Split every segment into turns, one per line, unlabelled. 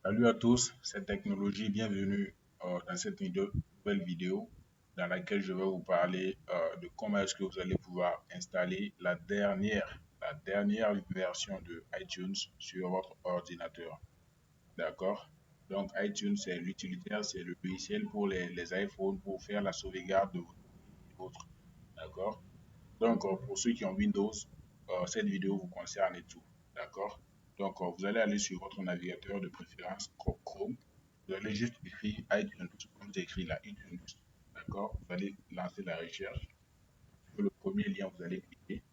Salut à tous, c'est Technologie, bienvenue dans cette nouvelle vidéo dans laquelle je vais vous parler de comment est-ce que vous allez pouvoir installer la dernière version de iTunes sur votre ordinateur. D'accord? Donc iTunes, c'est l'utilitaire, c'est le logiciel pour les iPhones pour faire la sauvegarde de votre. D'accord? Donc, pour ceux qui ont Windows, cette vidéo vous concerne et tout. D'accord? Donc, vous allez aller sur votre navigateur de préférence Chrome. Vous allez juste écrire iTunes, comme j'ai écrit là, iTunes. D'accord? Vous allez lancer la recherche. Sur le premier lien, vous allez cliquer.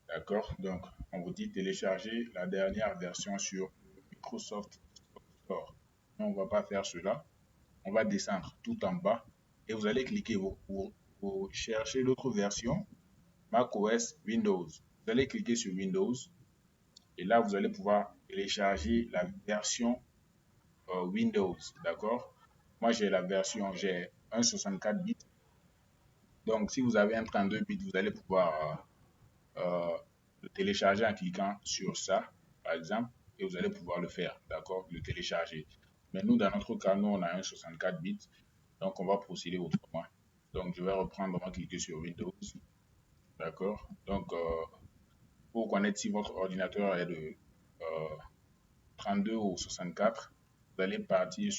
D'accord? Donc, on vous dit télécharger la dernière version sur Microsoft Store. Non, on ne va pas faire cela. On va descendre tout en bas et vous allez cliquer. Vous cherchez l'autre version macOS Windows. Vous allez cliquer sur Windows et là, vous allez pouvoir télécharger la version Windows. D'accord? Moi, j'ai un 64 bits. Donc, si vous avez un 32 bits, vous allez pouvoir le télécharger en cliquant sur ça, par exemple, et vous allez pouvoir le faire. D'accord? Le télécharger. Mais nous, dans notre cas, nous, on a un 64 bits. Donc, on va procéder autrement. Donc, je vais reprendre, on va cliquer sur Windows. D'accord? Donc, pour connaître si votre ordinateur est de 32 ou 64, vous allez partir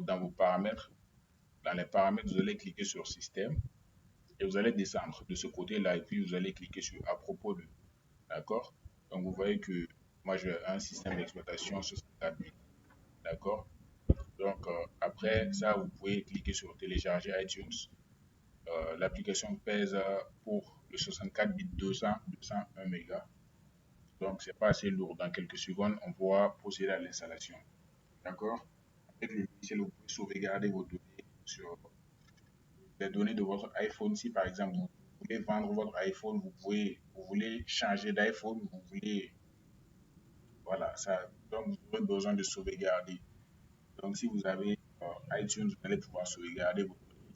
dans vos paramètres. Dans les paramètres, vous allez cliquer sur Système et vous allez descendre de ce côté-là et puis vous allez cliquer sur À propos de. D'accord? Donc, vous voyez que moi, j'ai un système d'exploitation 64 bits. D'accord? Donc, après ça, vous pouvez cliquer sur Télécharger iTunes. L'application pèse pour le 64 bits 201 mégas. Donc, c'est pas assez lourd. Dans quelques secondes, on pourra procéder à l'installation. D'accord? Avec le logiciel, vous pouvez sauvegarder vos données sur les données de votre iPhone. Si par exemple, vous voulez vendre votre iPhone, vous voulez changer d'iPhone, vous voulez, voilà, ça. Donc, vous aurez besoin de sauvegarder. Donc, si vous avez iTunes, vous allez pouvoir sauvegarder vos données.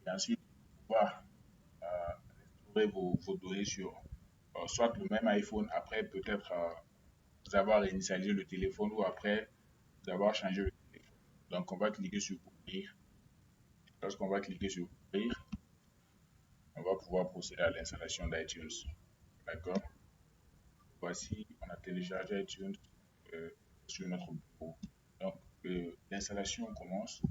Et ensuite, pouvoir restaurer vos données sur soit le même iPhone, après peut-être vous avoir initialisé le téléphone ou après vous avoir changé le téléphone. Donc, on va cliquer sur Ouvrir. Lorsqu'on va cliquer sur Ouvrir, on va pouvoir procéder à l'installation d'iTunes. D'accord? Voici, on a téléchargé iTunes euh, sur notre bureau. Donc, l'installation commence.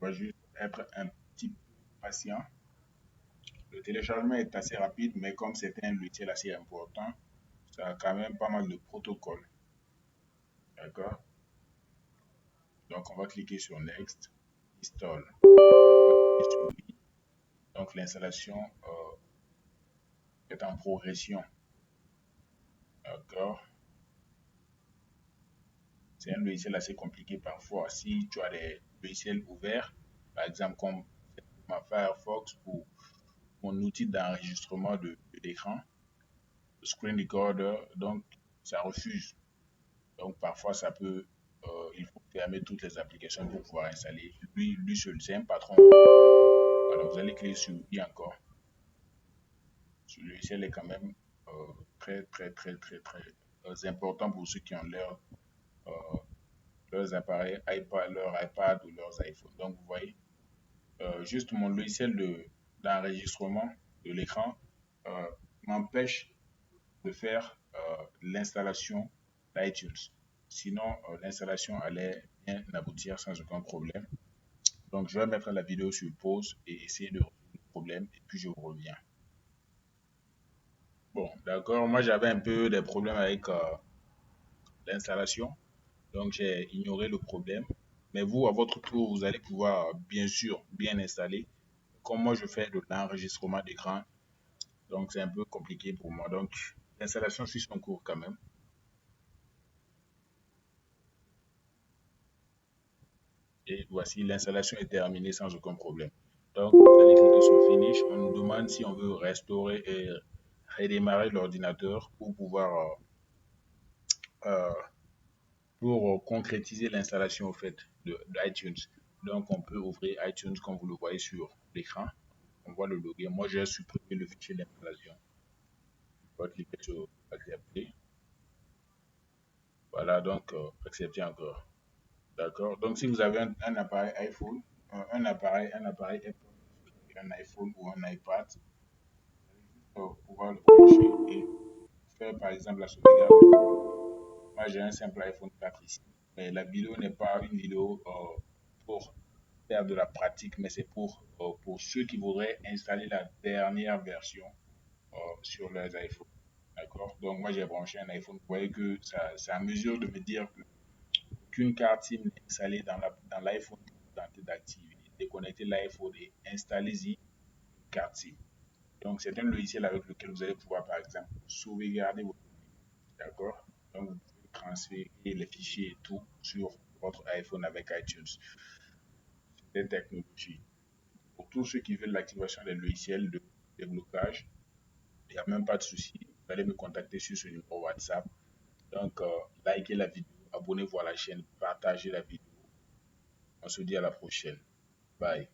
On va juste être un petit peu patient. Le téléchargement est assez rapide, mais comme c'est un logiciel assez important, ça a quand même pas mal de protocoles. D'accord? Donc, on va cliquer sur Next, Install. Donc, l'installation est en progression. D'accord? C'est un logiciel assez compliqué parfois. Si tu as des logiciels ouverts, par exemple comme ma Firefox ou mon outil d'enregistrement de l'écran, le Screen Recorder, donc ça refuse. Donc parfois il faut fermer toutes les applications pour pouvoir installer. Lui seul, c'est un patron. Voilà, vous allez cliquer sur I encore. Ce logiciel est quand même très, très, très, très, très important pour ceux qui ont euh, leurs appareils iPad, leur iPad ou leurs iPhones. Donc, vous voyez, juste mon logiciel d'enregistrement de l'écran euh, m'empêche de faire l'installation d'iTunes. Sinon, l'installation allait bien aboutir sans aucun problème. Donc, je vais mettre la vidéo sur pause et essayer de résoudre le problème et puis je vous reviens. Bon, d'accord. Moi, j'avais un peu des problèmes avec l'installation. Donc, j'ai ignoré le problème. Mais vous, à votre tour, vous allez pouvoir, bien sûr, bien installer. Comme moi, je fais de l'enregistrement d'écran, donc c'est un peu compliqué pour moi. Donc, l'installation suit son cours quand même. Et voici, l'installation est terminée sans aucun problème. Donc, vous allez cliquer sur Finish. On nous demande si on veut restaurer et redémarrer l'ordinateur pour pouvoir euh, pour concrétiser l'installation au fait d'iTunes. Donc, on peut ouvrir iTunes comme vous le voyez sur l'écran. On voit le login. Moi, j'ai supprimé le fichier d'installation. On va cliquer sur accepter. Voilà, donc accepter encore. D'accord. Donc si vous avez un appareil iPhone, un appareil Apple, un iPhone ou un iPad, pouvoir le brancher et faire par exemple la sauvegarde. Moi j'ai un simple iPhone 4 ici, mais la vidéo n'est pas une vidéo pour faire de la pratique, mais c'est pour ceux qui voudraient installer la dernière version sur leurs iPhones. D'accord. Donc moi j'ai branché un iPhone. Vous voyez que ça, c'est à mesure de me dire qu'une carte SIM est installée dans l'iPhone pour vous tenter d'activer, déconnecter l'iPhone et installez-y une carte SIM. Donc c'est un logiciel avec lequel vous allez pouvoir par exemple sauvegarder vos données. D'accord. Donc vous pouvez transférer les fichiers et tout sur votre iPhone avec iTunes. C'est une technologie. Pour tous ceux qui veulent l'activation des logiciels de déblocage, il n'y a même pas de souci. Vous allez me contacter sur ce numéro WhatsApp. Donc, likez la vidéo, abonnez-vous à la chaîne, partagez la vidéo. On se dit à la prochaine. Bye.